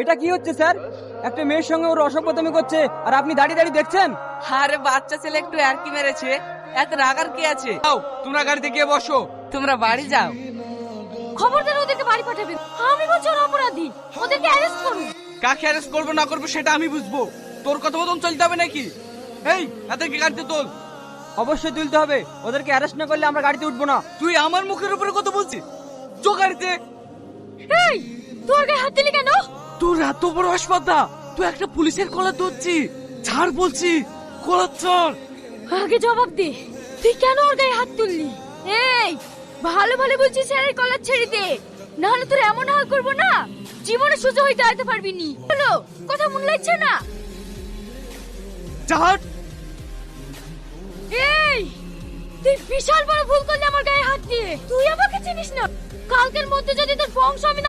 এটা কি হচ্ছে স্যার? একটা মেয়ের সঙ্গে ওর অসভ্যতামি করছে আর আপনি দাঁড়িয়ে দাঁড়িয়ে দেখছেন? আরে বাচ্চা ছেলে একটু আরকি মেরেছে, এত রাগার কি আছে? যাও তোমরা গাড়িতে গিয়ে বসো। তোমরা বাড়ি যাও। খবরদার ওদেরকে বাড়ি পাঠাবেন। আমি বলছি ওরা অপরাধী, ওদেরকে অ্যারেস্ট করুন। কাকে অ্যারেস্ট করবো না করবো সেটা আমি বুঝবো, তোর কথা মতন চলতে হবে নাকি? এই এদেরকে গাড়িতে তোল। অবশ্যই তুলতে হবে, ওদেরকে অ্যারেস্ট না করলে আমরা গাড়িতে উঠবো না। তুই আমার মুখের উপরে কথা বলছিস? চো গাড়িতে। এই, তোর গায়ে হাত দিলি কেন? তোর এত বড় হাসপাতাল, তুই একটা পুলিশের কলার ধরছি? ছাড় বলছি, কলার ছাড়। আগে জবাব দে, তুই কেন ওর গায়ে হাত তুললি? এই, ভালো ভালো বলছি স্যারের কলার ছেড়ে দে, নাহলে তোর এমন হাল করবো না জীবনে সোজা হয়ে দাঁড়াতে পারবি নি। হলো, কথা মনে লাগছে না? ছাড়। এই, তুই বিশাল বড় ভুল করলি আমার গায়ে হাত দিয়ে। তুই আমাকে চিনিস না, কালকের মধ্যে যদি তোর বংশ আমি